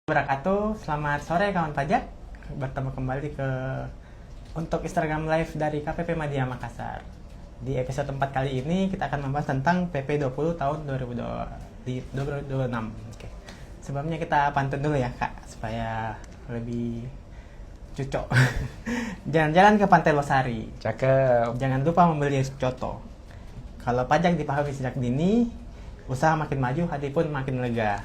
Wabarakatuh, selamat sore kawan pajak. Bertemu kembali untuk Instagram Live dari KPP Madya Makassar. Di episode 4 kali ini kita akan membahas tentang PP 20 tahun 2026. Oke. Sebelumnya kita pantun dulu ya Kak, supaya lebih cocok. Jalan-jalan ke Pantai Losari. Cakep. Jangan lupa membeli coto. Kalau pajak dipahami sejak dini, usaha makin maju, hati pun makin lega.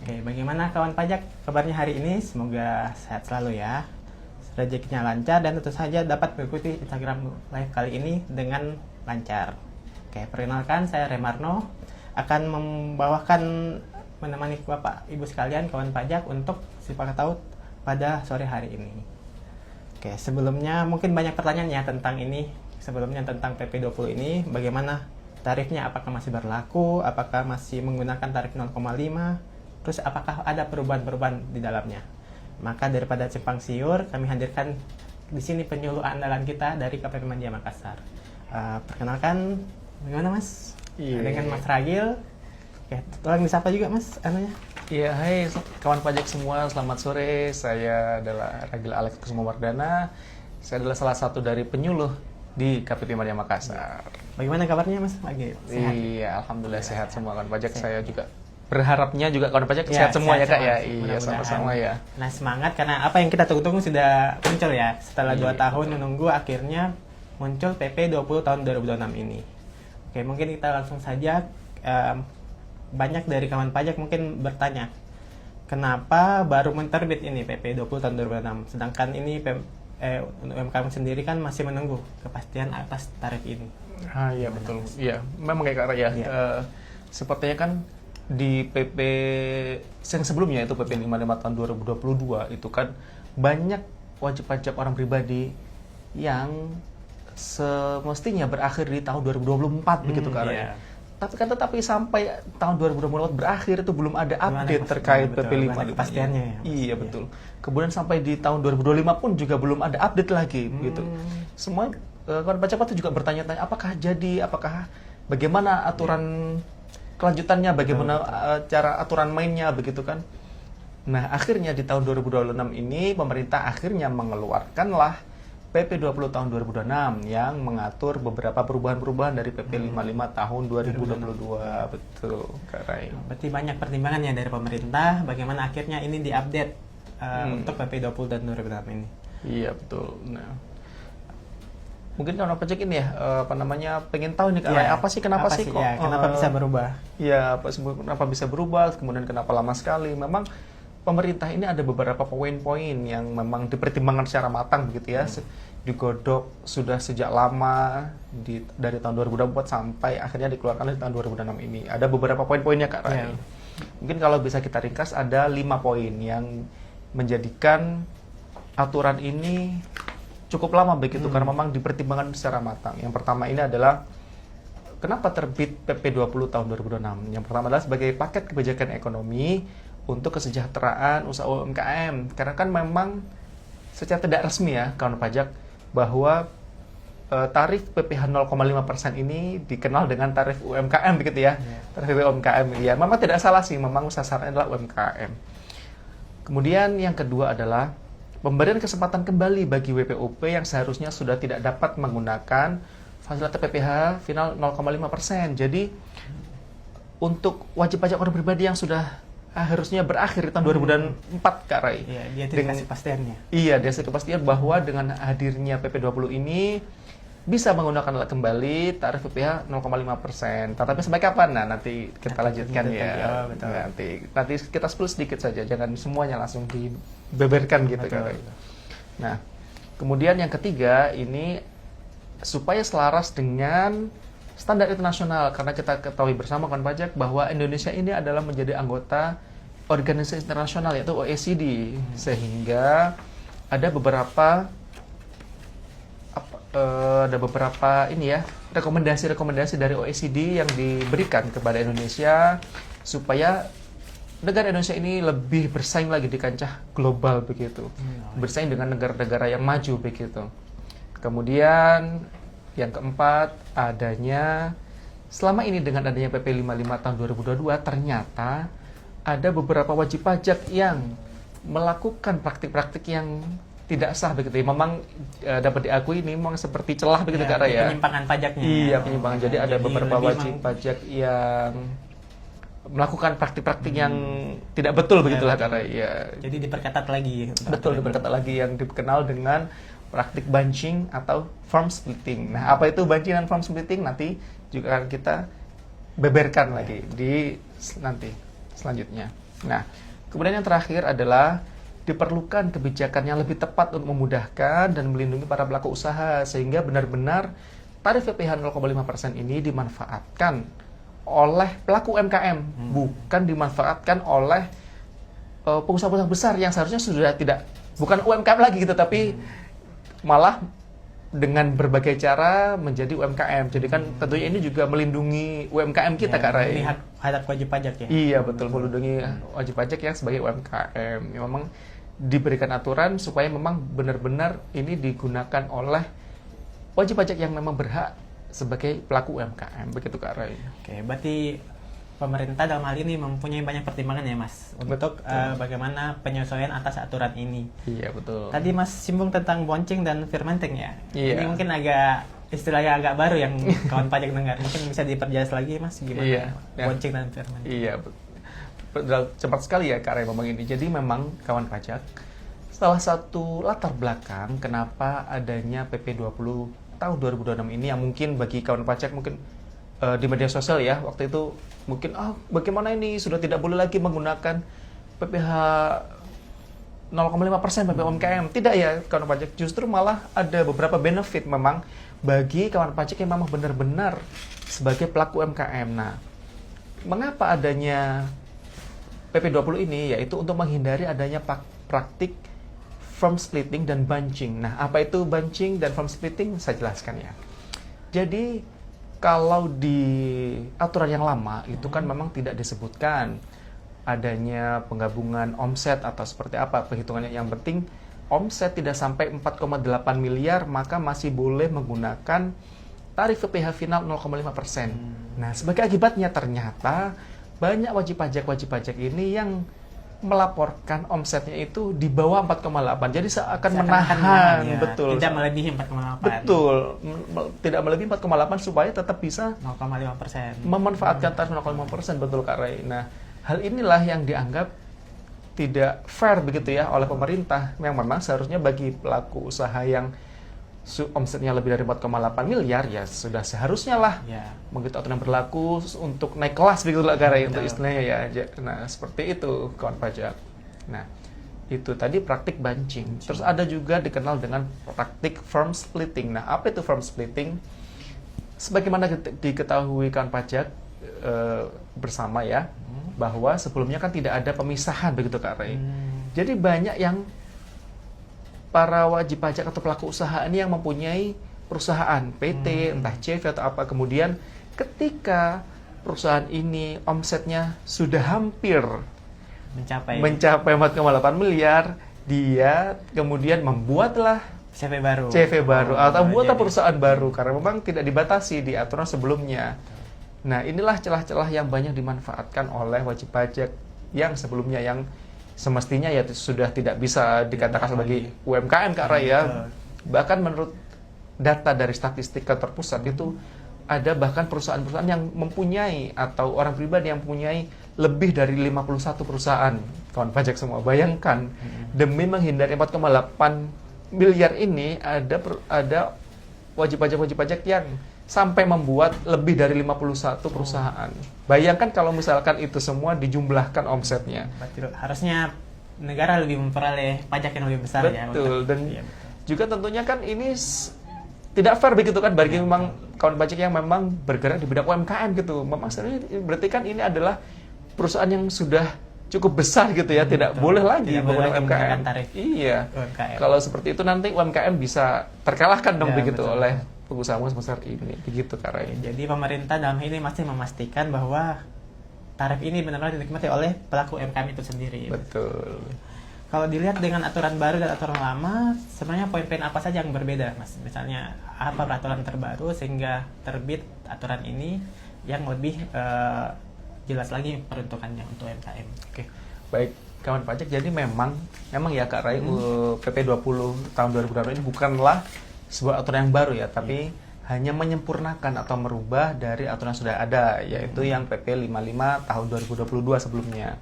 Oke, bagaimana kawan pajak kabarnya hari ini? Semoga sehat selalu ya, rezekinya lancar, dan tentu saja dapat mengikuti Instagram Live kali ini dengan lancar. Oke, perkenalkan saya Remarno, akan membawakan menemani Bapak Ibu sekalian kawan pajak untuk siapa tahu pada sore hari ini. Oke, sebelumnya mungkin banyak pertanyaan ya tentang ini. Sebelumnya tentang PP 20 ini, bagaimana tarifnya, apakah masih berlaku, apakah masih menggunakan tarif 0,5, terus apakah ada perubahan-perubahan di dalamnya. Maka daripada simpang siur, kami hadirkan di sini penyuluh andalan kita dari KPP Madya Makassar. Perkenalkan, bagaimana Mas? Dengan Mas Ragil. Oke, tolong disapa juga Mas, anunya. Iya, hai kawan pajak semua, selamat sore. Saya adalah Ragil Alex Kusumawardana. Saya adalah salah satu dari penyuluh di KPP Madya Makassar. Bagaimana kabarnya Mas Ragil? Sehat? Iya, alhamdulillah sehat semua kawan pajak. Sehat. Saya juga berharapnya juga kawan pajak sehat semua ya Kak ya. Iya, sama-sama ya. Nah, semangat karena apa yang kita tunggu-tunggu sudah muncul ya. Setelah 2 tahun menunggu, akhirnya muncul PP 20 tahun 2026 ini. Oke, mungkin kita langsung saja. Banyak dari kawan pajak mungkin bertanya, kenapa baru menerbit ini PP 20 tahun 2026, sedangkan ini UMKM sendiri kan masih menunggu kepastian atas tarif ini. Iya betul. Iya, memang kayak Kak ya. Sepertinya kan di PP yang sebelumnya itu PP 55 tahun 2022 itu kan banyak wajib pajak orang pribadi yang semestinya berakhir di tahun 2024 begitu Kak. Tetapi sampai tahun 2024 berakhir itu belum ada update terkait PP 55 kepastiannya ya. Iya betul. Kemudian sampai di tahun 2025 pun juga belum ada update lagi gitu. Semua kawan pajak itu juga bertanya-tanya apakah jadi, apakah bagaimana aturan kelanjutannya, bagaimana cara aturan mainnya begitu kan. Nah, akhirnya di tahun 2026 ini pemerintah akhirnya mengeluarkanlah PP 20 tahun 2026 yang mengatur beberapa perubahan-perubahan dari PP 55 tahun 2022. Betul, Kak Rai. Berarti banyak pertimbangannya dari pemerintah bagaimana akhirnya ini diupdate untuk PP 20 dan 2026 ini. Iya, betul. Nah, mungkin kalau pajak ini ya, pengen tahu nih Kak Rai, kenapa sih kok kenapa bisa berubah? Iya, kenapa bisa berubah, kemudian kenapa lama sekali. Memang pemerintah ini ada beberapa poin-poin yang memang dipertimbangkan secara matang begitu ya. Digodok sudah sejak lama dari tahun 2024 sampai akhirnya dikeluarkan di tahun 2026 ini. Ada beberapa poin-poinnya Kak Rai. Mungkin kalau bisa kita ringkas ada 5 poin yang menjadikan aturan ini cukup lama begitu karena memang dipertimbangkan secara matang. Yang pertama ini adalah kenapa terbit PP 20 tahun 2026. Yang pertama adalah sebagai paket kebijakan ekonomi untuk kesejahteraan usaha UMKM. Karena kan memang secara tidak resmi ya kawan pajak bahwa tarif PPh 0,5% ini dikenal dengan tarif UMKM begitu ya. Tarif UMKM ya. Memang tidak salah sih, memang usaha sasarannya adalah UMKM. Kemudian yang kedua adalah pemberian kesempatan kembali bagi WPOP yang seharusnya sudah tidak dapat menggunakan fasilitas PPh final 0,5%. Jadi untuk wajib pajak orang pribadi yang sudah harusnya berakhir di tahun 2004 Kak Rai. Iya, dia dikasih kepastiannya. Iya, dia dikasih kepastian bahwa dengan hadirnya PP 20 ini bisa menggunakan kembali tarif PPh 0,5%. Tapi sampai kapan? Nah, nanti kita lanjutkan ya. Nanti kita spill sedikit saja, jangan semuanya langsung dibeberkan gitu Kak Rai. Nah, kemudian yang ketiga ini supaya selaras dengan standar internasional, karena kita ketahui bersama kawan pajak bahwa Indonesia ini adalah menjadi anggota organisasi internasional yaitu OECD, sehingga ada beberapa ini ya rekomendasi-rekomendasi dari OECD yang diberikan kepada Indonesia supaya negara Indonesia ini lebih bersaing lagi di kancah global begitu, bersaing dengan negara-negara yang maju begitu. Kemudian yang keempat, adanya selama ini dengan adanya PP 55 tahun 2022 ternyata ada beberapa wajib pajak yang melakukan praktik-praktik yang tidak sah begitu ya. Memang dapat diakui ini memang seperti celah begitu Kak Ray ya. Penyimpangan pajaknya. Iya, penyimpangan. Jadi ada beberapa lebih wajib pajak yang melakukan praktik-praktik yang tidak betul begitulah Kak Ray. Ya. Jadi diperketat lagi. Betul, diperketat lagi yang dikenal dengan praktik bunching atau firm splitting. Nah, apa itu bunching dan firm splitting nanti juga akan kita beberkan lagi di nanti selanjutnya. Nah, kemudian yang terakhir adalah diperlukan kebijakan yang lebih tepat untuk memudahkan dan melindungi para pelaku usaha sehingga benar-benar tarif PPh 0,5% ini dimanfaatkan oleh pelaku UMKM, bukan dimanfaatkan oleh pengusaha-pengusaha besar yang seharusnya sudah tidak bukan UMKM lagi gitu, tapi malah dengan berbagai cara menjadi UMKM. Jadi kan tentunya ini juga melindungi UMKM kita Kak Ray. Melihat hadap wajib pajak ya. Iya betul, melindungi wajib pajak yang sebagai UMKM. Ya, memang diberikan aturan supaya memang benar-benar ini digunakan oleh wajib pajak yang memang berhak sebagai pelaku UMKM. Begitu Kak Ray. Oke, berarti pemerintah dalam hal ini mempunyai banyak pertimbangan ya Mas untuk bagaimana penyesuaian atas aturan ini. Iya betul. Tadi Mas singgung tentang bouncing dan fermenting ya. Iya. Ini mungkin agak istilahnya agak baru yang kawan pajak dengar. Mungkin bisa diperjelas lagi Mas gimana Iya. bouncing dan fermenting. Iya, cepat sekali ya Kak Ray ngomong ini. Jadi memang kawan pajak, salah satu latar belakang kenapa adanya PP 20 tahun 2026 ini yang mungkin bagi kawan pajak mungkin di media sosial ya waktu itu mungkin bagaimana ini sudah tidak boleh lagi menggunakan PPh 0,5% PPh UMKM. Tidak ya kawan pajak, justru malah ada beberapa benefit memang bagi kawan pajak yang memang benar-benar sebagai pelaku UMKM. Nah, mengapa adanya PP 20 ini? Yaitu untuk menghindari adanya praktik firm splitting dan bunching. Nah, apa itu bunching dan firm splitting? Saya jelaskan ya. Jadi kalau di aturan yang lama itu kan memang tidak disebutkan adanya penggabungan omset atau seperti apa perhitungannya. Yang penting omset tidak sampai 4,8 miliar maka masih boleh menggunakan tarif PPh final 0,5%. Nah, sebagai akibatnya ternyata banyak wajib pajak ini yang melaporkan omsetnya itu di bawah 4,8. Jadi seakan menahan, ya. Betul. Tidak melebihi 4,8. Betul. Tidak melebihi 4,8 supaya tetap bisa 0,5%. memanfaatkan tarif 0,5%, betul Kak Ray. Nah, hal inilah yang dianggap tidak fair begitu ya oleh pemerintah. Yang memang seharusnya bagi pelaku usaha yang omsetnya lebih dari 4,8 miliar ya sudah seharusnya lah begitu aturan berlaku untuk naik kelas begitu lah Kak Ray untuk istilahnya ya. Nah, seperti itu kawan pajak. Nah, itu tadi praktik bunching. Terus ada juga dikenal dengan praktik firm splitting. Nah, apa itu firm splitting? Sebagaimana diketahui kawan pajak bersama ya, bahwa sebelumnya kan tidak ada pemisahan begitu Kak Ray. Jadi banyak yang para wajib pajak atau pelaku usaha ini yang mempunyai perusahaan PT, entah CV atau apa, kemudian ketika perusahaan ini omsetnya sudah hampir mencapai 4,8 miliar, dia kemudian membuatlah CV baru atau buatlah perusahaan baru karena memang tidak dibatasi di aturan sebelumnya. Nah, inilah celah-celah yang banyak dimanfaatkan oleh wajib pajak yang sebelumnya yang semestinya ya sudah tidak bisa dikatakan sebagai UMKM Kak Ray ya. Bahkan menurut data dari statistik kantor pusat itu ada bahkan perusahaan-perusahaan yang mempunyai atau orang pribadi yang mempunyai lebih dari 51 perusahaan kawan pajak semua. Bayangkan demi menghindari 4,8 miliar ini ada wajib pajak yang sampai membuat lebih dari 51 perusahaan. Bayangkan kalau misalkan itu semua dijumlahkan omsetnya. Betul. Harusnya negara lebih memperoleh pajak yang lebih besar. Betul. Dan juga tentunya kan ini tidak fair begitu kan bagi memang kawan pajak yang memang bergerak di bidang UMKM gitu. Memang sebenarnya berarti kan ini adalah perusahaan yang sudah cukup besar gitu ya, tidak boleh lagi menggunakan UMKM. Iya. UMKM. Kalau seperti itu nanti UMKM bisa terkalahkan dong begitu oleh pengusaha-pengusaha besar ini, begitu Kak Ray. Jadi pemerintah dalam hal ini masih memastikan bahwa tarif ini benar-benar dinikmati oleh pelaku UMKM itu sendiri. Betul. Kalau dilihat dengan aturan baru dan aturan lama, sebenarnya poin-poin apa saja yang berbeda, Mas? Misalnya apa peraturan terbaru sehingga terbit aturan ini yang lebih jelas lagi peruntukannya untuk UMKM. Oke, baik kawan pajak. Jadi memang ya Kak Rai, PP 20 tahun 2020 ini bukanlah sebuah aturan yang baru ya, tapi hanya menyempurnakan atau merubah dari aturan yang sudah ada, yaitu yang PP 55 tahun 2022 sebelumnya.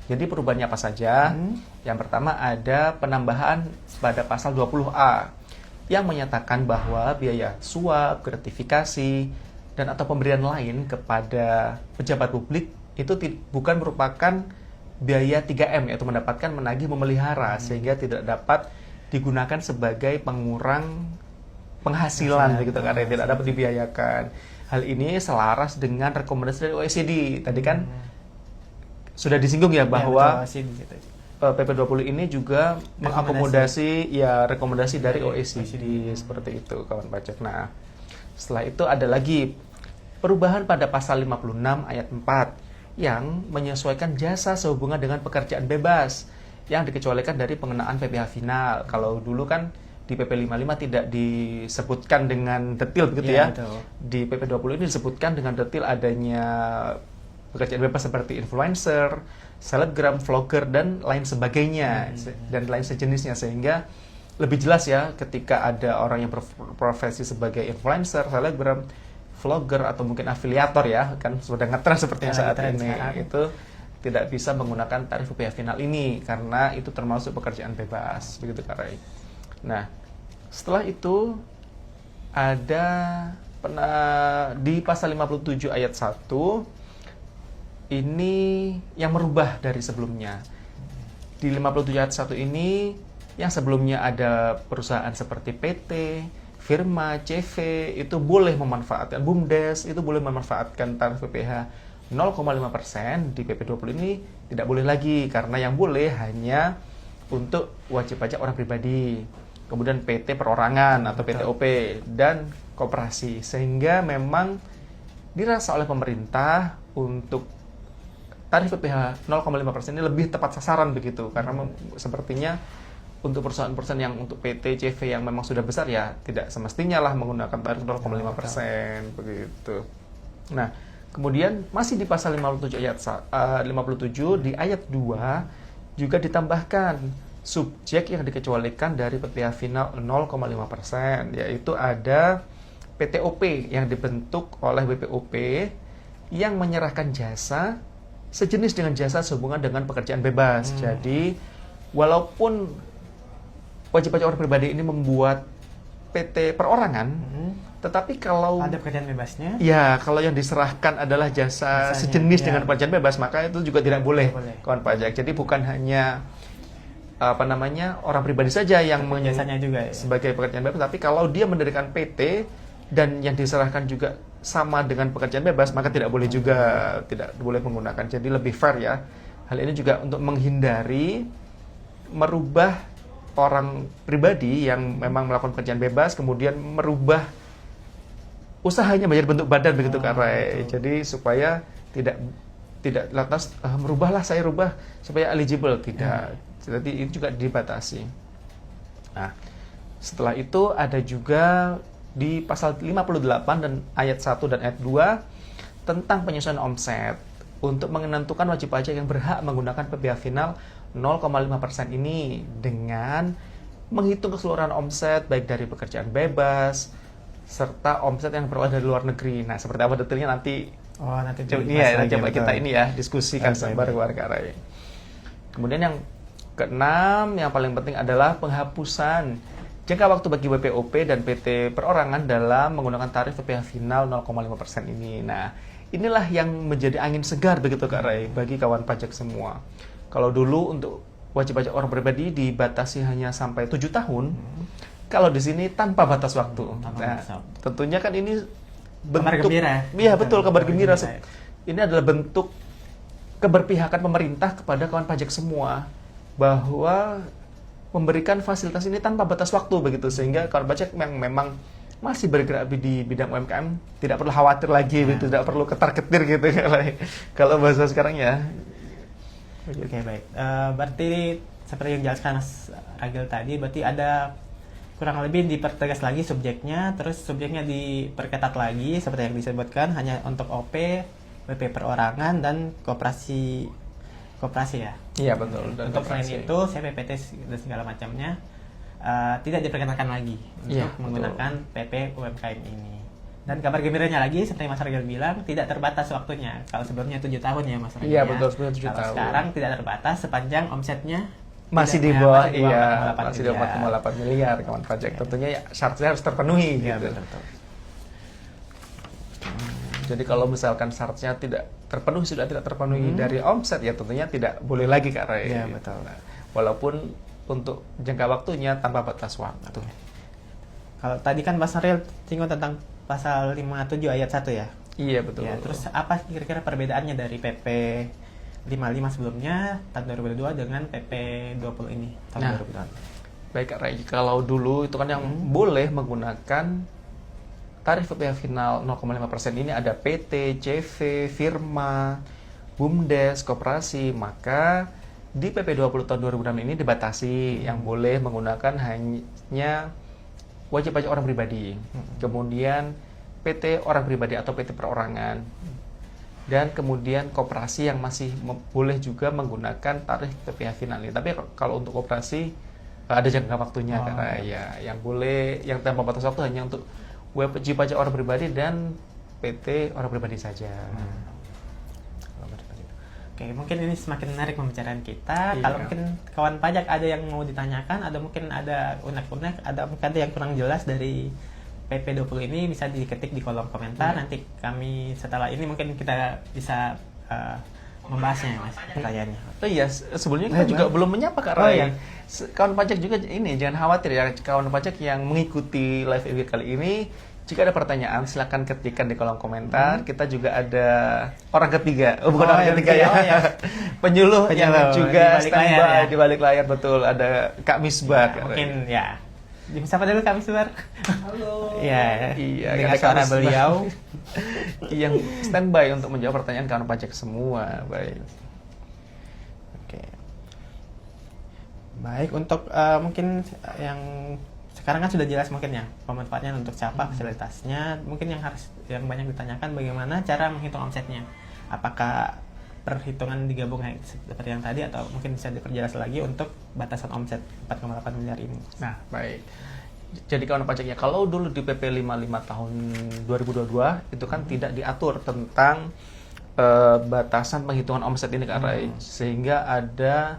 Jadi perubahannya apa saja? Yang pertama ada penambahan pada pasal 20A yang menyatakan bahwa biaya suap, gratifikasi, dan atau pemberian lain kepada pejabat publik itu bukan merupakan biaya 3M, yaitu mendapatkan, menagih, memelihara, sehingga tidak dapat digunakan sebagai pengurang penghasilan begitu, karena tidak dapat dibiayakan. Hal ini selaras dengan rekomendasi dari OECD. Tadi kan sudah disinggung ya bahwa PP 20 ini juga mengakomodasi rekomendasi dari OECD seperti itu kawan pajak. Nah, setelah itu ada lagi perubahan pada pasal 56 ayat 4 yang menyesuaikan jasa sehubungan dengan pekerjaan bebas yang dikecualikan dari pengenaan PPh final. Kalau dulu kan di PP 55 tidak disebutkan dengan detail begitu ya. Betul. Di PP 20 ini disebutkan dengan detail adanya pekerjaan bebas seperti influencer, selebgram, vlogger, dan lain sebagainya, dan lain sejenisnya, sehingga lebih jelas ya ketika ada orang yang berprofesi sebagai influencer, selebgram, vlogger, atau mungkin afiliator ya, kan sudah ngetren seperti yang saat ini, itu tidak bisa menggunakan tarif PPh final ini, karena itu termasuk pekerjaan bebas, begitu Kak Rai. Nah, setelah itu ada di pasal 57 ayat 1, ini yang merubah dari sebelumnya. Di 57 ayat 1 ini, yang sebelumnya ada perusahaan seperti PT, firma, CV, itu boleh memanfaatkan, BUMDes, itu boleh memanfaatkan tarif PPh 0,5%, di PP 20 ini tidak boleh lagi, karena yang boleh hanya untuk wajib pajak orang pribadi, kemudian PT perorangan atau PTOP, dan koperasi. Sehingga memang dirasa oleh pemerintah untuk tarif PPh 0,5% ini lebih tepat sasaran begitu, karena sepertinya untuk perusahaan-perusahaan yang untuk PT, CV yang memang sudah besar ya tidak semestinya lah menggunakan tarif 0,5% begitu. Nah, kemudian masih di pasal 57 ayat 57 di ayat 2 juga ditambahkan subjek yang dikecualikan dari PPh final 0,5%, yaitu ada PTOP yang dibentuk oleh BPOP yang menyerahkan jasa sejenis dengan jasa sehubungan dengan pekerjaan bebas. Jadi walaupun wajib pajak orang pribadi ini membuat PT perorangan, tetapi kalau ada pekerjaan bebasnya, ya kalau yang diserahkan adalah jasa sejenis dengan pekerjaan bebas, maka itu juga tidak boleh kawan pajak. Jadi bukan hanya orang pribadi saja yang jasanya juga ya, sebagai pekerjaan bebas, tapi kalau dia mendirikan PT dan yang diserahkan juga sama dengan pekerjaan bebas, maka tidak boleh juga, tidak boleh menggunakan. Jadi lebih fair ya. Hal ini juga untuk menghindari merubah orang pribadi yang memang melakukan pekerjaan bebas kemudian merubah usahanya menjadi bentuk badan begitu Kak Rai. Jadi supaya tidak lantas merubahlah saya rubah supaya eligible, tidak. Jadi itu juga dibatasi. Nah, setelah itu ada juga di pasal 58 dan ayat 1 dan ayat 2 tentang penyesuaian omset untuk menentukan wajib pajak yang berhak menggunakan PPh final 0,5% ini dengan menghitung keseluruhan omset baik dari pekerjaan bebas serta omset yang berasal dari luar negeri. Nah, seperti apa detailnya nanti coba kita ini ya diskusikan bareng-bareng Kak Rai. Kemudian yang keenam, yang paling penting adalah penghapusan jangka waktu bagi BPOP dan PT perorangan dalam menggunakan tarif PPh final 0,5% ini. Nah, inilah yang menjadi angin segar begitu Kak Rai bagi kawan pajak semua. Kalau dulu untuk wajib pajak orang pribadi dibatasi hanya sampai 7 tahun, kalau di sini tanpa batas waktu. Tentunya kan ini bentuk kabar gembira. Iya, betul, kabar gembira. Ini adalah bentuk keberpihakan pemerintah kepada kawan pajak semua bahwa memberikan fasilitas ini tanpa batas waktu begitu, sehingga kawan pajak yang memang masih bergerak di bidang UMKM tidak perlu khawatir lagi, gitu, tidak perlu ketar-ketir gitu kalau bahasa sekarang ya. Oke, baik. Berarti seperti yang dijelaskan Mas Agil tadi, berarti ada kurang lebih dipertegas lagi subjeknya, terus subjeknya diperketat lagi seperti yang disebutkan hanya untuk OP WP perorangan dan koperasi ya. Iya betul. Dan Untuk selain koperasi. itu saya PPT dan segala macamnya tidak diperkenankan lagi untuk Iya, betul. menggunakan PP UMKM ini. Dan kabar gembiranya lagi seperti Mas Ragil bilang tidak terbatas waktunya. Kalau sebelumnya 7 tahun ya Mas Ragil. Iya, ya. betul, sebelumnya 7 Kalau tahun. sekarang tidak terbatas sepanjang omsetnya Masih di tidak- bawah, masih di bawah iya, 4,8 masih di bawah miliar. 4,8 miliar kawan pajak. Iya. Tentunya ya, syaratnya harus terpenuhi Iya, gitu. betul. Jadi kalau misalkan syaratnya tidak terpenuhi, sudah tidak terpenuhi dari omset, ya tentunya tidak boleh lagi Kak Ray. Iya, betul. Nah, walaupun untuk jangka waktunya tanpa batas waktu. Kalau tadi kan Mas Ragil singgung tentang pasal 57 ayat 1 ya. Iya betul. Ya, terus apa kira-kira perbedaannya dari PP 55 sebelumnya tahun 2022 dengan PP 20 ini tahun Nah. 2022? Baik Kak Ray, kalau dulu itu kan yang boleh menggunakan tarif PPh final 0,5% ini ada PT, CV, firma, BUMDes, koperasi, maka di PP 20 tahun 2006 ini dibatasi yang boleh menggunakan hanya wajib pajak orang pribadi, kemudian PT orang pribadi atau PT perorangan, dan kemudian koperasi yang masih boleh juga menggunakan tarif PPh final ini. Tapi kalau untuk koperasi ada jangka waktunya karena ya yang boleh yang tanpa batas waktu hanya untuk wajib pajak orang pribadi dan PT orang pribadi saja. Oke, mungkin ini semakin menarik pembicaraan kita. Iya. Kalau mungkin kawan pajak ada yang mau ditanyakan, ada mungkin ada unek-unek, ada mungkin ada yang kurang jelas dari PP 20 ini bisa diketik di kolom komentar. Nanti kami setelah ini mungkin kita bisa membahasnya Mas pertanyaannya. Oh iya, sebelumnya kita juga belum menyapa Kak Oh, Ray. iya. Kawan pajak juga ini jangan khawatir ya, kawan pajak yang mengikuti live event kali ini, jika ada pertanyaan silakan ketikkan di kolom komentar. Kita juga ada orang ketiga, bukan orang yang ketiga ketiga, ya, oh ya. penyuluh yang juga di balik layar, standby ya. di balik layar, betul, ada Kak Misbah. Kak Ray. Mungkin ya. Siapa dulu kami Subar? Halo. Iya, Iya, dengan ada suara Kak Misbah. beliau. yang standby untuk menjawab pertanyaan kawan pajak semua. Baik. Oke. Baik, untuk mungkin yang sekarang kan sudah jelas mungkin ya pemanfaatnya untuk siapa, fasilitasnya. Mungkin yang banyak ditanyakan bagaimana cara menghitung omsetnya. Apakah perhitungan digabung seperti yang tadi atau mungkin bisa diperjelas lagi untuk batasan omset 4,8 miliar ini. Nah, baik. Jadi kawan pajaknya, kalau dulu di PP 55 tahun 2022 itu kan tidak diatur tentang batasan penghitungan omset ini Kak Ray. Sehingga ada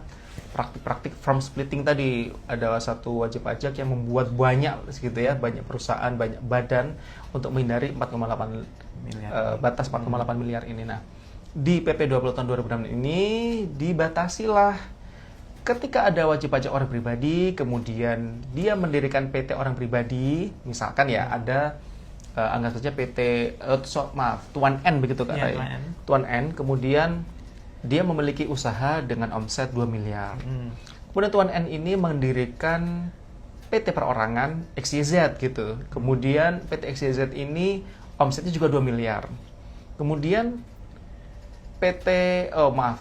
praktik-praktik from splitting tadi. Ada satu wajib pajak yang membuat banyak gitu ya, banyak perusahaan, banyak badan untuk menghindari 4,8 Miliar. batas 4,8 miliar ini. Nah, di PP 20 tahun 2006 ini dibatasilah ketika ada wajib pajak orang pribadi, kemudian dia mendirikan PT orang pribadi, misalkan ya ada anggap saja PT Tuan N begitu Kak Iya, Ray. Tuan N. Tuan N, kemudian dia memiliki usaha dengan omset 2 miliar. Kemudian Tuan N ini mendirikan PT perorangan XYZ gitu. Kemudian PT XYZ ini omsetnya juga 2 miliar. Kemudian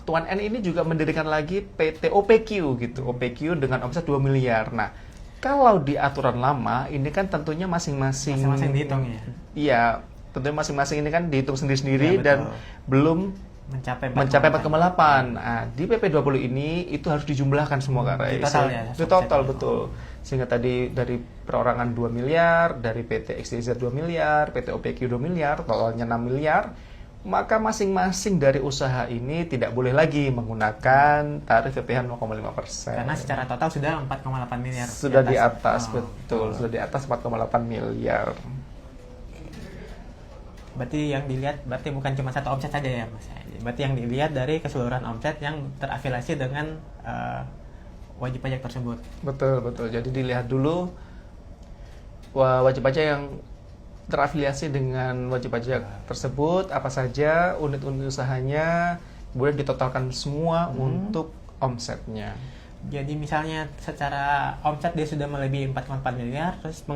Tuan N ini juga mendirikan lagi PT OPQ gitu. OPQ dengan omset 2 miliar. Nah, kalau di aturan lama ini kan tentunya masing-masing dihitung ya. Iya, tentunya masing-masing ini kan dihitung sendiri-sendiri Iya, dan betul. belum Mencapai 4,8. Nah, di PP 20 ini itu harus dijumlahkan semua Kak Ray. Di total ya, Di total, omsetnya. betul. Sehingga tadi dari perorangan 2 miliar, dari PT XYZ 2 miliar, PT OPQ 2 miliar, totalnya 6 miliar. Maka masing-masing dari usaha ini tidak boleh lagi menggunakan tarif PPh 0,5%. Karena secara total sudah 4,8 miliar. Sudah di atas, Oh. betul. Sudah di atas 4,8 miliar. Berarti yang dilihat berarti bukan cuma satu omset saja ya Mas. Berarti yang dilihat dari keseluruhan omset yang terafiliasi dengan wajib pajak tersebut. Betul, betul. Jadi dilihat dulu wajib pajak yang terafiliasi dengan wajib pajak tersebut, apa saja unit-unit usahanya, kemudian ditotalkan semua untuk omsetnya. Jadi misalnya secara omset dia sudah melebihi 4,4 miliar, terus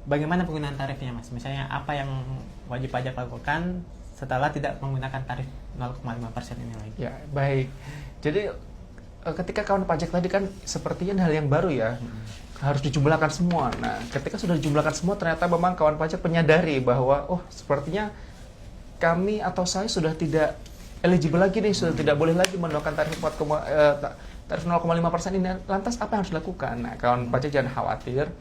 bagaimana penggunaan tarifnya Mas? Misalnya apa yang wajib pajak lakukan setelah tidak menggunakan tarif 0,5% ini lagi? Ya, baik. Jadi ketika kawan pajak tadi kan sepertinya hal yang baru ya, harus dijumlahkan semua. Nah, ketika sudah dijumlahkan semua, ternyata memang kawan pajak menyadari bahwa, oh sepertinya kami atau saya sudah tidak eligible lagi nih, sudah tidak boleh lagi menerapkan tarif 0,5% ini. Lantas apa yang harus dilakukan? Nah, kawan pajak jangan khawatir.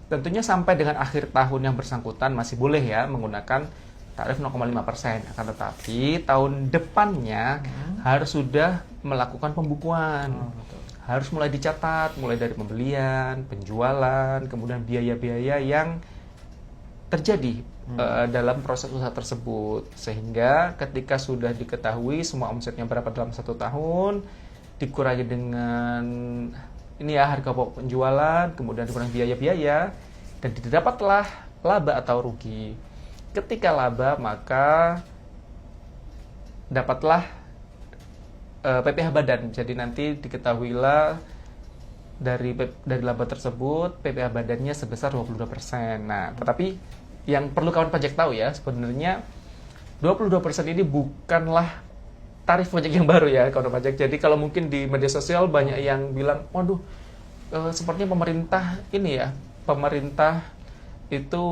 Tentunya sampai dengan akhir tahun yang bersangkutan masih boleh ya menggunakan tarif 0,5%. Akan tetapi tahun depannya harus sudah melakukan pembukuan. Harus mulai dicatat, mulai dari pembelian, penjualan, kemudian biaya-biaya yang terjadi dalam proses usaha tersebut. Sehingga ketika sudah diketahui semua omsetnya berapa dalam 1 tahun, dikurangi dengan ini ya harga pokok penjualan, kemudian dikurangi biaya-biaya, dan didapatlah laba atau rugi. Ketika laba, maka dapatlah PPh badan. Jadi nanti diketahuilah dari laba tersebut PPh badannya sebesar 22%. Nah, tetapi yang perlu kawan pajak tahu ya, sebenarnya 22% ini bukanlah tarif pajak yang baru ya kawan pajak. Jadi kalau mungkin di media sosial banyak yang bilang, waduh, sepertinya pemerintah ini ya, pemerintah itu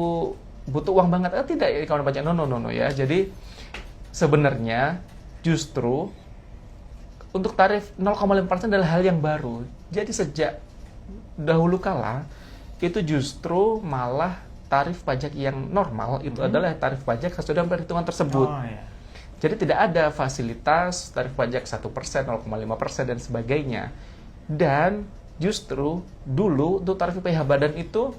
butuh uang banget. Tidak ya kawan pajak, no ya. Jadi sebenarnya justru untuk tarif 0,5% adalah hal yang baru. Jadi sejak dahulu kala itu justru malah tarif pajak yang normal itu adalah tarif pajak sesuai dengan perhitungan tersebut. Jadi tidak ada fasilitas tarif pajak 1%, 0,5% dan sebagainya. Dan justru dulu untuk tarif PPh badan itu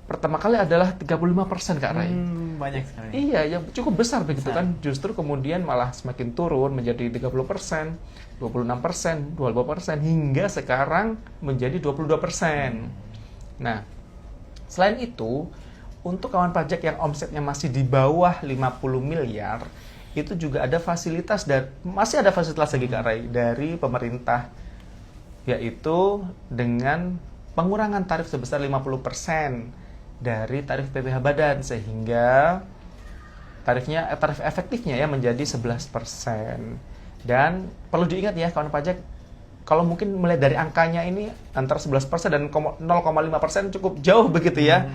pertama kali adalah 35% Kak Rai. Banyak sekali. Iya, yang cukup besar begitu kan. Justru kemudian malah semakin turun menjadi 30%, 26%, 25% hingga sekarang menjadi 22%. Nah, selain itu, untuk kawan pajak yang omsetnya masih di bawah 50 miliar, itu juga ada fasilitas dan masih ada fasilitas lagi Kak Rai dari pemerintah, yaitu dengan pengurangan tarif sebesar 50% dari tarif PPh badan, sehingga tarif efektifnya ya menjadi 11%. Dan perlu diingat ya kawan pajak, kalau mungkin mulai dari angkanya ini antara 11% dan 0,5% cukup jauh begitu ya,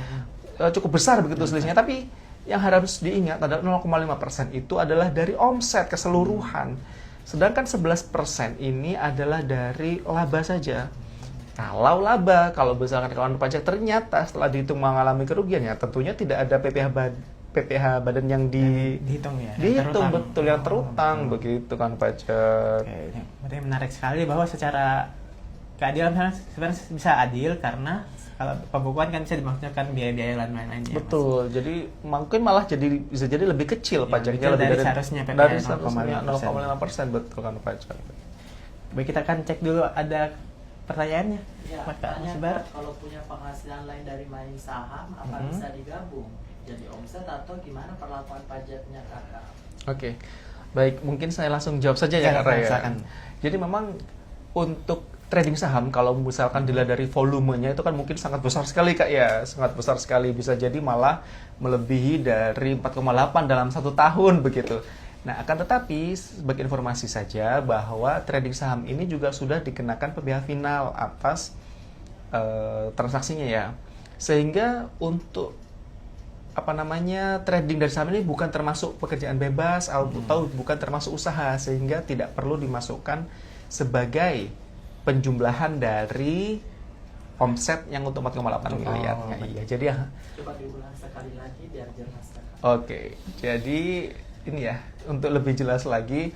cukup besar begitu selisihnya. Tapi yang harus diingat adalah 0,5% itu adalah dari omset keseluruhan. Sedangkan 11% ini adalah dari laba saja. Kalau laba, kalau misalkan kawan pajak ternyata setelah dihitung mengalami kerugian, ya tentunya tidak ada PPh badan yang dihitung ya. Dihitung betul yang terutang begitu kan pajak. Oke, berarti menarik sekali bahwa secara keadilan sebenarnya bisa adil karena kalau pembukuan kan bisa dimaksudkan biaya-biaya lain-lainnya. Betul. Jadi mungkin malah bisa jadi lebih kecil pajaknya lebih dari seharusnya dari 0,5%. betul kan pajak. Baik, kita akan cek dulu ada pertanyaannya. Ya, Pak kalau punya penghasilan lain dari main saham, apa bisa digabung jadi omset atau gimana perlakuan pajaknya kakak? Oke, baik, mungkin saya langsung jawab saja ya Kak Raya. Jadi memang untuk trading saham, kalau misalkan dilihat dari volumenya itu kan mungkin sangat besar sekali Kak ya, sangat besar sekali, bisa jadi malah melebihi dari 4,8 dalam 1 tahun begitu. Nah, akan tetapi sebagai informasi saja bahwa trading saham ini juga sudah dikenakan PPh final atas transaksinya ya. Sehingga untuk trading dari saham ini bukan termasuk pekerjaan bebas atau bukan termasuk usaha, sehingga tidak perlu dimasukkan sebagai penjumlahan dari omset yang untuk 4,8 miliar. Iya, jadi coba diulang sekali lagi biar jelas. Oke, jadi ini ya, untuk lebih jelas lagi,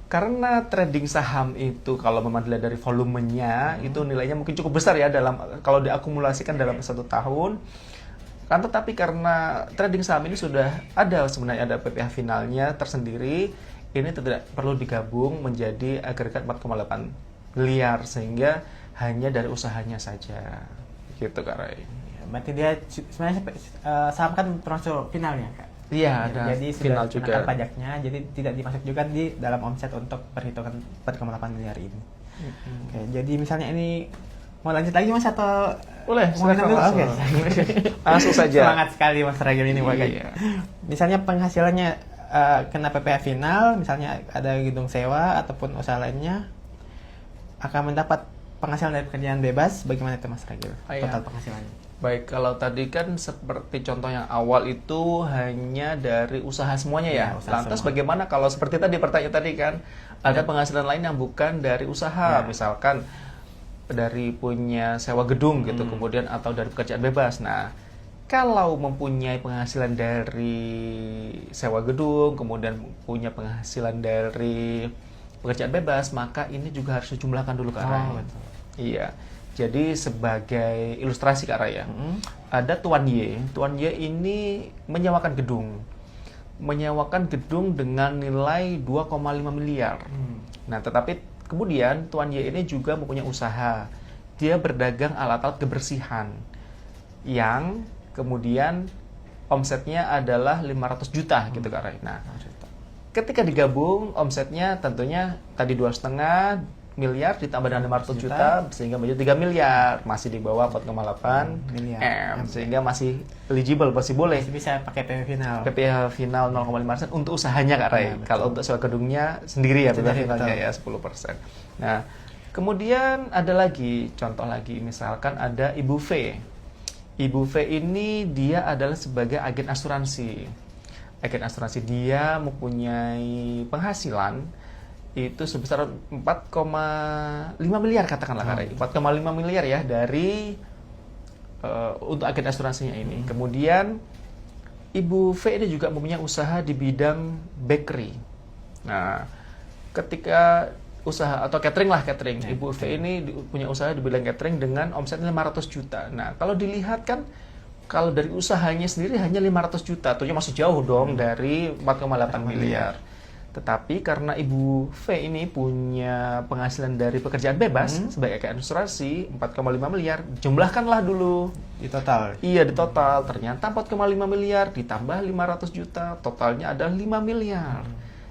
karena trading saham itu kalau memang dilihat dari volumenya itu nilainya mungkin cukup besar ya kalau diakumulasikan dalam 1 tahun. Kan tetapi karena trading saham ini sudah sebenarnya ada PPh finalnya tersendiri, ini tidak perlu digabung menjadi agregat 4,8 miliar sehingga hanya dari usahanya saja. Gitu Kak Rai. Berarti dia sebenarnya saham kan termasuk finalnya Kak. Iya, ada jadi final sudah juga pajaknya, jadi tidak dimasuk juga di dalam omset untuk perhitungan 4,8 miliar ini. Oke, jadi misalnya ini mau lanjut lagi Mas atau boleh, silakan langsung. Langsung saja. Semangat sekali Mas Ragil ini Pak. Iya. Misalnya penghasilannya kena PPh final, misalnya ada gedung sewa ataupun usaha lainnya, akan mendapat penghasilan dari pekerjaan bebas, bagaimana itu Mas Ragil? Iya. Total penghasilannya. Baik, kalau tadi kan seperti contoh yang awal itu hanya dari usaha semuanya ya. Ya, usaha Lantas semua. bagaimana kalau seperti tadi pertanyaan tadi kan, ada penghasilan lain yang bukan dari usaha, Ya. misalkan dari punya sewa gedung gitu, kemudian atau dari pekerjaan bebas. Nah, kalau mempunyai penghasilan dari sewa gedung, kemudian punya penghasilan dari pekerjaan bebas, maka ini juga harus dijumlahkan dulu Kak Ray. Betul. Iya. Jadi sebagai ilustrasi Kak Ray ya, ada Tuan Y. Tuan Y ini menyewakan gedung. Menyewakan gedung dengan nilai 2,5 miliar. Nah, tetapi kemudian Tuan Y ini juga mempunyai usaha. Dia berdagang alat-alat kebersihan yang kemudian omsetnya adalah 500 juta gitu Kak Ray. Nah, ketika digabung omsetnya tentunya tadi 2,5 miliar ditambah dengan 500 juta sehingga menjadi 3 miliar, masih di bawah 4,8 miliar. M, sehingga masih eligible, masih boleh. Masih bisa pakai PPh final. PPh final 0,5% untuk usahanya Kak Ray. Ya, betul. Kalau untuk sewa gedungnya sendiri ya PPh Sendiri, finalnya betul. ya 10%. Nah, kemudian ada lagi contoh lagi, misalkan ada Ibu V. Ibu V ini dia adalah sebagai agen asuransi. Agen asuransi, dia mempunyai penghasilan itu sebesar 4,5 miliar katakanlah Kak Ray. 4,5 miliar ya dari untuk agen asuransinya ini. Kemudian Ibu V ini juga mempunyai usaha di bidang bakery. Nah, ketika usaha atau catering lah, catering. Ibu V ini punya usaha di bidang catering dengan omset 500 juta. Nah, kalau dilihat kan kalau dari usahanya sendiri hanya 500 juta, tentunya masih jauh dong dari 4,8 miliar. Tetapi karena Ibu V ini punya penghasilan dari pekerjaan bebas sebagai agen asuransi 4,5 miliar, jumlahkanlah dulu. Di total. Iya, di total. Ternyata 4,5 miliar ditambah 500 juta, totalnya adalah 5 miliar.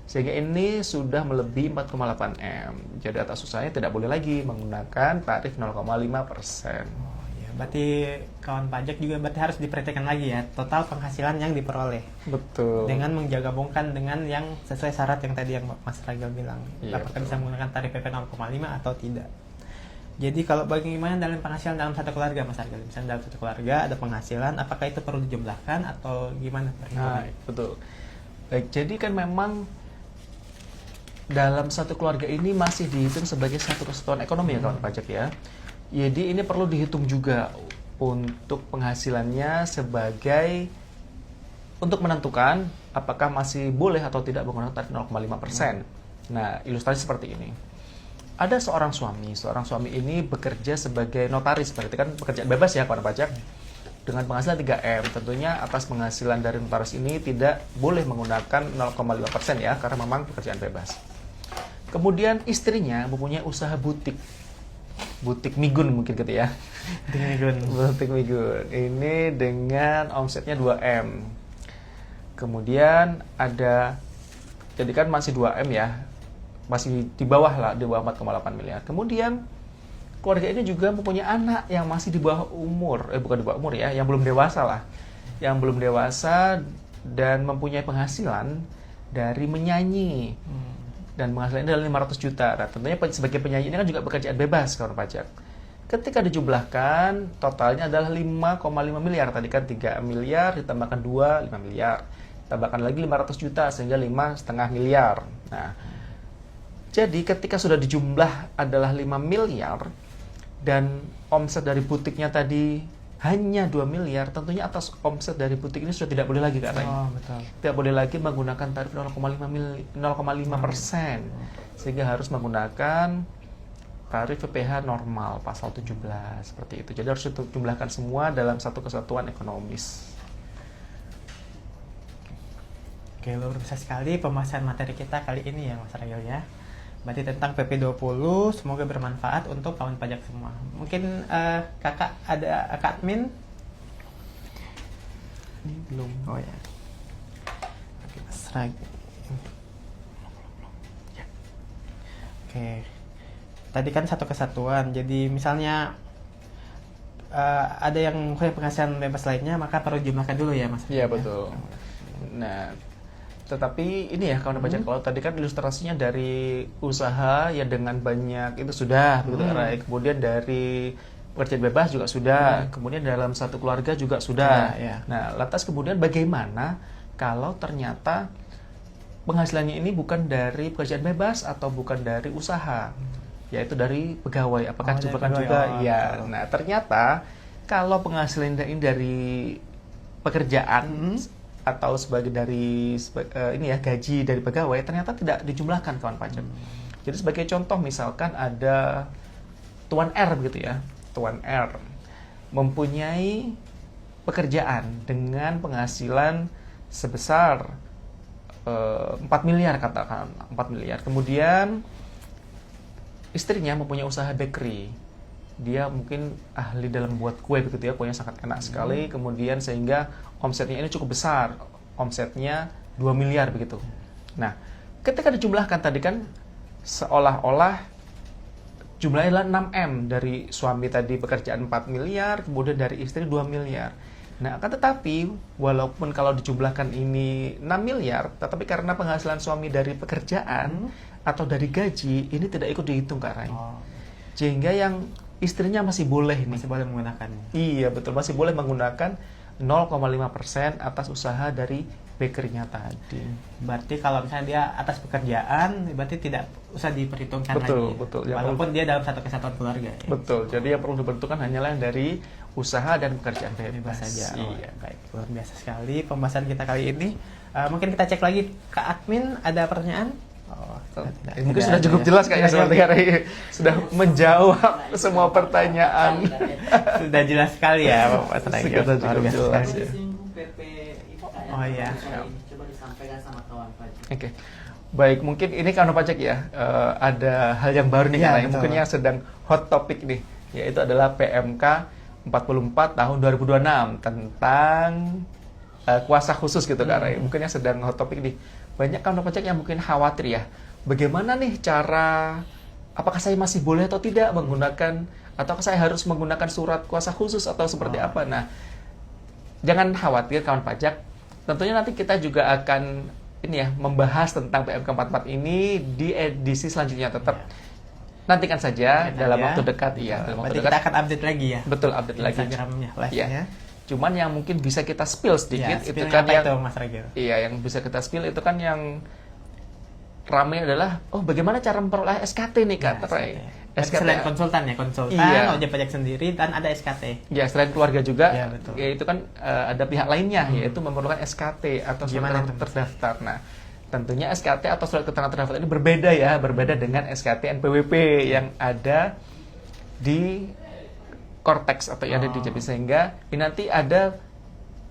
Sehingga ini sudah melebihi 4,8 M. Jadi atas usahanya tidak boleh lagi menggunakan tarif 0,5%. Berarti kawan pajak juga berarti harus diperhatikan lagi ya total penghasilan yang diperoleh Betul. dengan menggabungkan dengan yang sesuai syarat yang tadi yang Mas Ragil bilang. Iya, Apakah betul. bisa menggunakan tarif PP 0,5 atau tidak. Jadi kalau bagaimana dalam penghasilan dalam satu keluarga Mas Ragil, misalnya dalam satu keluarga ada penghasilan, apakah itu perlu dijumlahkan atau gimana? Nah, betul. Baik, jadi kan memang dalam satu keluarga ini masih dihitung sebagai satu kesatuan ekonomi ya kawan pajak ya. Jadi ini perlu dihitung juga untuk penghasilannya sebagai untuk menentukan apakah masih boleh atau tidak menggunakan tarif 0,5%. Nah, ilustrasi seperti ini. Ada seorang suami ini bekerja sebagai notaris, berarti kan pekerjaan bebas ya kawan pajak. Dengan penghasilan 3M, tentunya atas penghasilan dari notaris ini tidak boleh menggunakan 0,5% ya, karena memang pekerjaan bebas. Kemudian istrinya mempunyai usaha butik migun mungkin gitu ya. Butik migun. Ini dengan omsetnya 2M. Kemudian ada, jadi kan masih 2M ya, masih di bawah lah, di bawah 4,8 miliar. Kemudian keluarga ini juga mempunyai anak yang masih di bawah umur, bukan di bawah umur ya, yang belum dewasa lah. Yang belum dewasa dan mempunyai penghasilan dari menyanyi. Dan penghasilannya adalah 500 juta. Nah, tentunya sebagai penyanyi ini kan juga pekerjaan bebas kawan pajak. Ketika dijumlahkan, totalnya adalah 5,5 miliar. Tadi kan 3 miliar, ditambahkan 2, 5 miliar. Tambahkan lagi 500 juta, sehingga 5,5 miliar. Nah, jadi ketika sudah dijumlah adalah 5 miliar, dan omset dari butiknya tadi hanya 2 miliar, tentunya atas omset dari butik ini sudah tidak boleh lagi Kak Ray. Oh, betul. Tidak boleh lagi menggunakan tarif 0,5%, sehingga harus menggunakan tarif PPh normal pasal 17 seperti itu. Jadi harus dijumlahkan semua dalam satu kesatuan ekonomis. Oke, luar biasa sekali pembahasan materi kita kali ini ya Mas Ragil ya. Berarti tentang PP20, semoga bermanfaat untuk kawan pajak semua. Mungkin kakak ada kak admin? Ini belum. Oh ya. Oke, Mas Ragil. Ya. Oke. Tadi kan satu kesatuan. Jadi misalnya ada yang punya penghasilan bebas lainnya, maka perlu jumlahkan dulu ya Mas. Iya betul. Nah, Tetapi ini ya kawan pajak, kalau tadi kan ilustrasinya dari usaha ya dengan banyak itu sudah begitu Rai. Kemudian dari pekerjaan bebas juga sudah, kemudian dalam satu keluarga juga sudah. Ya. Nah, lantas kemudian bagaimana kalau ternyata penghasilannya ini bukan dari pekerjaan bebas atau bukan dari usaha, yaitu dari pegawai? Apakah dari juga pegawai. ya? Betul. Nah, ternyata kalau penghasilan ini dari pekerjaan atau sebagai dari ini ya gaji dari pegawai, ternyata tidak dijumlahkan kawan pajak. Jadi sebagai contoh misalkan ada Tuan R begitu ya, Tuan R mempunyai pekerjaan dengan penghasilan sebesar 4 miliar katakan, 4 miliar. Kemudian istrinya mempunyai usaha bakery. Dia mungkin ahli dalam buat kue begitu ya, kuenya sangat enak sekali. Kemudian sehingga omsetnya ini cukup besar, omsetnya 2 miliar begitu. Nah, ketika dijumlahkan tadi kan seolah-olah jumlahnya adalah 6M, dari suami tadi pekerjaan 4 miliar, kemudian dari istri 2 miliar. Nah, akan tetapi walaupun kalau dijumlahkan ini 6 miliar, tetapi karena penghasilan suami dari pekerjaan atau dari gaji ini tidak ikut dihitung Kak Rai. Sehingga yang istrinya masih boleh nih. Masih boleh menggunakannya. Iya betul, masih boleh menggunakan 0,5% atas usaha dari bakery-nya tadi. Berarti kalau misalnya dia atas pekerjaan, berarti tidak usah diperhitungkan Betul, lagi. betul. Walaupun dia dalam satu kesatuan keluarga. Ya. Betul, jadi yang perlu diperhitungkan hanyalah yang dari usaha dan pekerjaan bebas Bebas saja. Iya. Baik, luar biasa sekali pembahasan kita kali ini. Mungkin kita cek lagi ke admin, ada pertanyaan? Mungkin sudah cukup jelas kayaknya seperti hari sudah menjawab semua pertanyaan. Sudah jelas sekali ya Pak Saragil. Sudah cukup jelas ya. Disinggung PP IPK Oh, iya. Coba disampaikan sama kawan pajak. Oke. Baik, mungkin ini kawan pajak ya, ada hal yang baru nih Ya, Kak Rai, betul. mungkin yang sedang hot topic nih, yaitu adalah PMK 44 tahun 2026 tentang kuasa khusus gitu Kak Rai. Mungkin yang sedang hot topic nih. Banyak kawan pajak yang mungkin khawatir ya, bagaimana nih cara, apakah saya masih boleh atau tidak menggunakan, atau saya harus menggunakan surat kuasa khusus atau seperti apa. Nah, jangan khawatir kawan pajak, tentunya nanti kita juga akan ini ya, membahas tentang PMK 44 ini di edisi selanjutnya. Tetap nantikan saja dalam waktu dekat. Iya, dalam waktu Berarti dekat. kita akan update lagi ya. Betul, update lagi. Instagramnya, Iya. live-nya. Cuman yang mungkin bisa kita spill sedikit Ya, itu kan yang itu Mas Ragil. iya, yang bisa kita spill itu kan yang ramai adalah bagaimana cara memperoleh SKT nih Kak Rai. Selain konsultan ya, konsultan, Iya. wajib pajak sendiri, dan ada SKT. Ya, selain keluarga juga, Iya, betul. yaitu kan ada pihak lainnya, yaitu memerlukan SKT atau surat Gimana keterangan itu? terdaftar. Nah, tentunya SKT atau surat keterangan terdaftar ini berbeda ya, berbeda dengan SKT NPWP yang ada di Kortex atau yang ada di Jabi. Sehingga ini nanti ada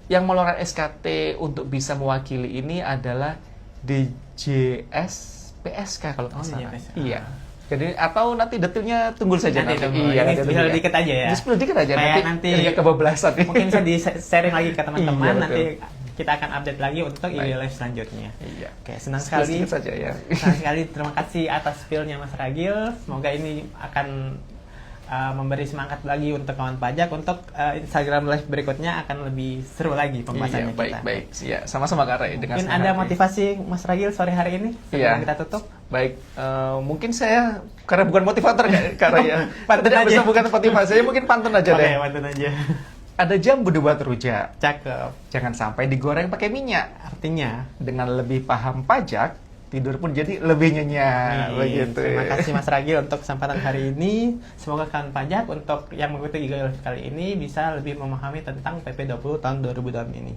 yang mengeluarkan SKT untuk bisa mewakili ini adalah DJS PSK kalau nggak Oh, salah. DJS. Iya. Jadi atau nanti detailnya tunggu saja Nanti nanti. tunggu. Iya, Ini nanti bisa tunggu dikit aja ya. Just dikit aja Kayak nanti. nanti- Ya, kebablasan. Mungkin bisa di-sharing lagi ke teman-teman, Iya, betul. nanti kita akan update lagi untuk Baik. IG live selanjutnya. Iya. Oke, senang sekali. Sedikit saja ya. Senang sekali, terima kasih atas spill-nya Mas Ragil. Semoga ini akan memberi semangat lagi untuk kawan pajak untuk Instagram live berikutnya akan lebih seru lagi pembahasannya Iya, baik, kita. baik. Iya, sama-sama Kak Rai. Dengan Mungkin senang ada hati. motivasi Mas Ragil sore hari ini Iya. sebelum kita tutup? Baik, mungkin saya karena bukan motivator Kak Rai ya. Pantun Tidak aja. bisa bukan motivasi, saya mungkin pantun aja Oke, deh. pantun aja. Ada jambu dibuat rujak, Cakep. jangan sampai digoreng pakai minyak. Artinya, Dengan lebih paham pajak, tidur pun jadi lebih nyenyak. nih, Begitu. terima kasih Mas Ragil untuk kesempatan hari ini. Semoga kawan pajak untuk yang mengikuti IG Live kali ini bisa lebih memahami tentang PP 20 tahun 2006 ini.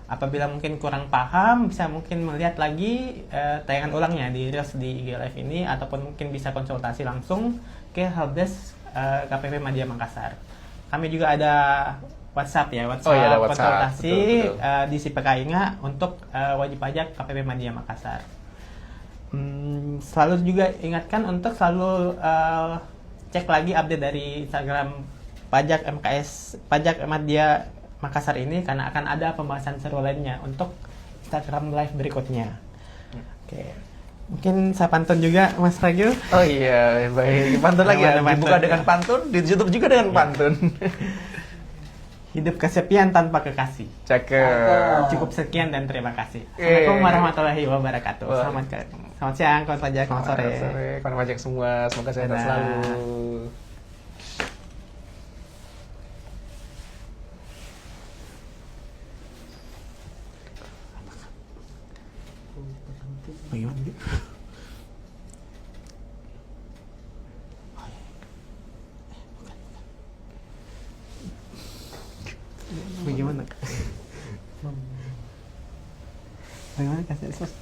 Apabila mungkin kurang paham, bisa mungkin melihat lagi tayangan ulangnya di Reels di IG Live ini, ataupun mungkin bisa konsultasi langsung ke helpdesk KPP Madya Makassar. Kami juga ada WhatsApp ya, WhatsApp, Oh iya, ada WhatsApp. konsultasi Betul, betul. di SIPKINGA untuk wajib pajak KPP Madya Makassar. Selalu juga ingatkan untuk selalu cek lagi update dari Instagram pajak MKS Pajak Madya Makassar ini, karena akan ada pembahasan seru lainnya untuk Instagram live berikutnya. Oke, mungkin saya pantun juga Mas Ragil. Oh iya, baik. Pantun lagi ya. Pantun. Dibuka dengan pantun, di YouTube juga dengan pantun. Hidup kesepian tanpa kekasih. Cakep. Cukup sekian dan terima kasih. Eh. Assalamualaikum warahmatullahi wabarakatuh. Wah. Selamat siang, kawan pajak. Selamat sore. Kawan pajak semua, semoga sehat Dadah. selalu. Bagaimana? Bagaimana? Bagaimana kasih sos?